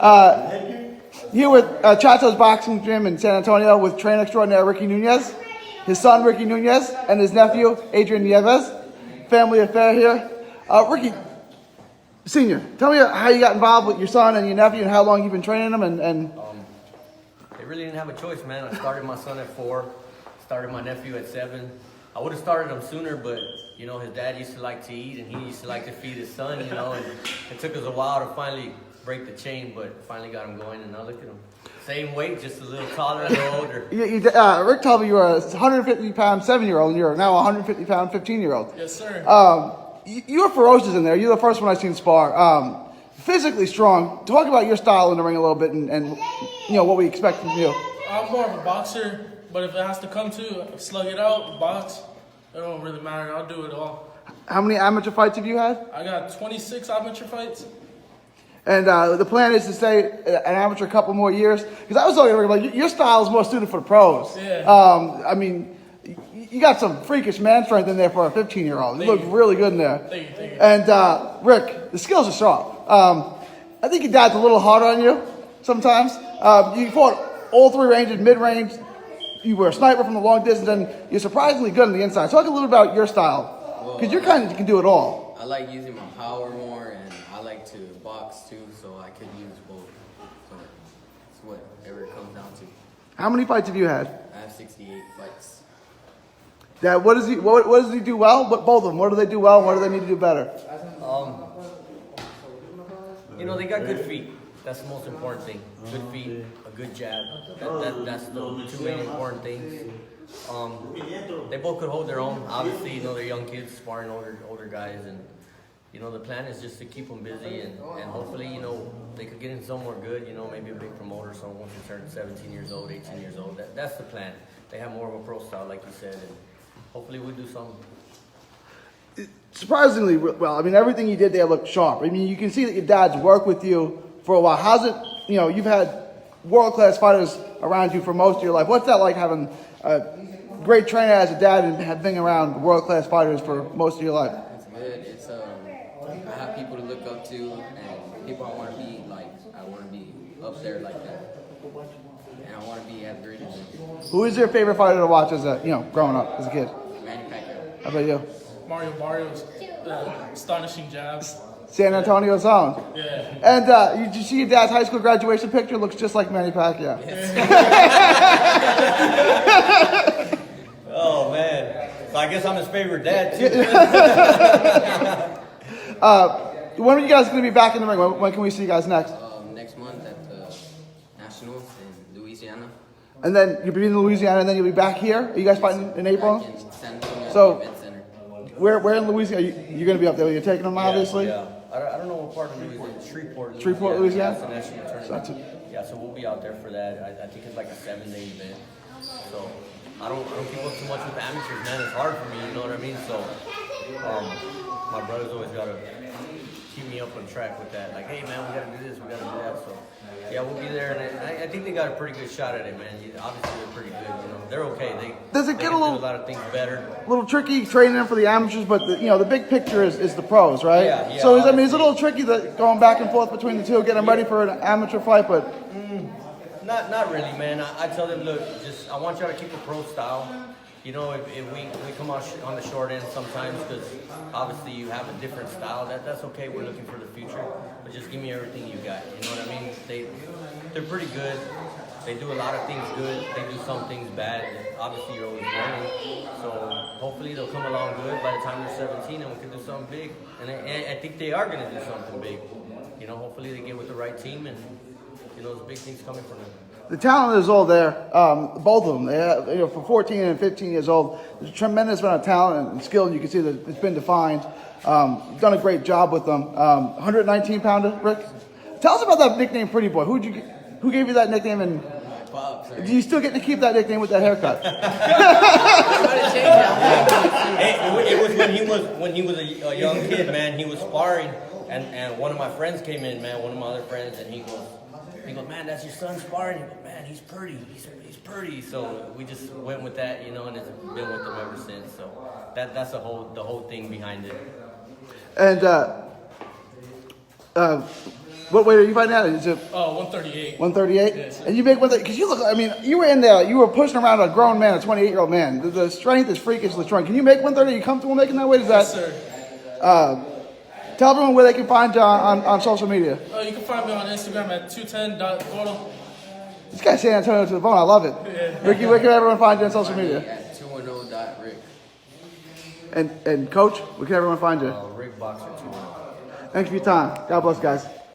Here with Chato's Boxing Gym in San Antonio with trainer extraordinaire Ricky Nunez, his son Ricky Nunez, and his nephew Adrian Neaves. Family affair here. Ricky, Senior, tell me how you got involved with your son and your nephew and how long you've been training them. They really didn't have a choice, man. I started my son at 4, started my nephew at 7. I would have started him sooner, but, you know, his dad used to like to eat and he used to like to feed his son, you know, and it took us a while to finally break the chain, but finally got him going, and now look at him. Same weight, just a little taller, a little older. Rick told me you were a 150-pound 7-year-old, and you're now a 150-pound 15-year-old. Yes, sir. You were ferocious in there. You're the first one I've seen spar. Physically strong. Talk about your style in the ring a little bit and you know, what we expect from you. I'm more of a boxer, but if it has to come to slug it out, box, it don't really matter. I'll do it all. How many amateur fights have you had? I got 26 amateur fights. And the plan is to stay an amateur a couple more years? Because I was talking about your style is more suited for the pros. Yeah. I mean, you got some freakish man strength in there for a 15-year-old. You look really good in there. Thank you. And Rick, the skills are sharp. I think your dad's a little harder on you sometimes. You fought all 3 ranges, mid-range. You were a sniper from the long distance, and you're surprisingly good on the inside. Talk a little about your style, because you can do it all. I like using my power more, and I like to box too, so I could use both. So it's whatever it comes down to. How many fights have you had? I have 68 fights. Dad, what does he do well? Both of them. What do they do well? And what do they need to do better? You know, they got good feet. That's the most important thing. Good feet, a good jab. That's the 2 main important things. They both could hold their own. Obviously, you know, they're young kids sparring older guys, and you know, the plan is just to keep them busy and hopefully, you know, they could get in somewhere good. You know, maybe a big promoter. So once they turn 17 years old, 18 years old, that's the plan. They have more of a pro style, like you said, and hopefully we do something. Surprisingly well. I mean, everything you did there looked sharp. I mean, you can see that your dad's worked with you for a while. How's it, you know, you've had world-class fighters around you for most of your life. What's that like having a great trainer as a dad and being around world-class fighters for most of your life? It's good. It's I have people to look up to, and people I want to be like. I want to be up there like that, and I want to be as great as them. Who is your favorite fighter to watch as growing up as a kid? Manny Pacquiao. How about you? Mario Barrios, astonishing jabs. San Antonio's own. Yeah. And did you see your dad's high school graduation picture? Looks just like Manny Pacquiao. Oh, man. So I guess I'm his favorite dad, too. When are you guys going to be back in the ring? When can we see you guys next? Next month at the Nationals in Louisiana. And then you'll be in Louisiana, and then you'll be back here? Are you guys fighting in April? Back in San Antonio So- Event Center. Where in Louisiana? You're going to be up there. You're taking them, obviously? Yeah. I don't know what part of Louisiana. Shreveport, Louisiana? That's the national tournament. Yeah, so we'll be out there for that. I think it's like a 7-day event. So I don't keep up too much with the amateurs, man. It's hard for me, you know what I mean? So my brother's always got to keep me up on track with that. Like, hey, man, we got to do this, we got to do that. So yeah, we'll be there, and I think they got a pretty good shot at it, man. Obviously, they're pretty good. You know, they're okay. Does it they get can a little do a lot of things better? A little tricky training them for the amateurs, but the big picture is the pros, right? Yeah. So it's a little tricky that going back and forth between the two, getting them ready for an amateur fight, but Not really, man. I tell them, look, I want y'all to keep a pro style. You know, if we come on the short end sometimes because obviously you have a different style, that's okay. We're looking for the future, but just give me everything you got. You know what I mean? They're pretty good. They do a lot of things good. They do some things bad. Obviously, you're always learning. So hopefully they'll come along good by the time they're 17 and we can do something big. And I think they are going to do something big. You know, hopefully they get with the right team and, you know, there's big things coming from them. the talent is all there. Both of them. They have, for 14 and 15 years old, there's a tremendous amount of talent and skill, and you can see that it's been defined. Done a great job with them. 119-pounder, Rick. Tell us about that nickname, Pretty Boy. Who gave you that nickname, and do you still get to keep that nickname with that haircut? It was when he was a young kid, man. He was sparring, and one of my friends came in, man. One of my other friends, and he goes, man, that's your son sparring. He goes, man, he's pretty. He's pretty. So we just went with that, you know, and it's been with him ever since. So that's the whole thing behind it. And What weight are you fighting at? Is it 138. 138? Yes, sir. And you make 138 because you look. I mean, you were in there. You were pushing around a grown man, a 28-year-old man. The strength is freakishly strong. Can you make 130? Are you comfortable making that weight? Is that? Yes, sir. Tell everyone where they can find you on social media. You can find me on Instagram at 210.photo. This guy's saying Antonio to the phone. I love it. Yeah. Ricky, where can everyone find you on social media? At 210.rick. And coach, where can everyone find you? Rick Boxer 2. Thank you for your time. God bless, guys.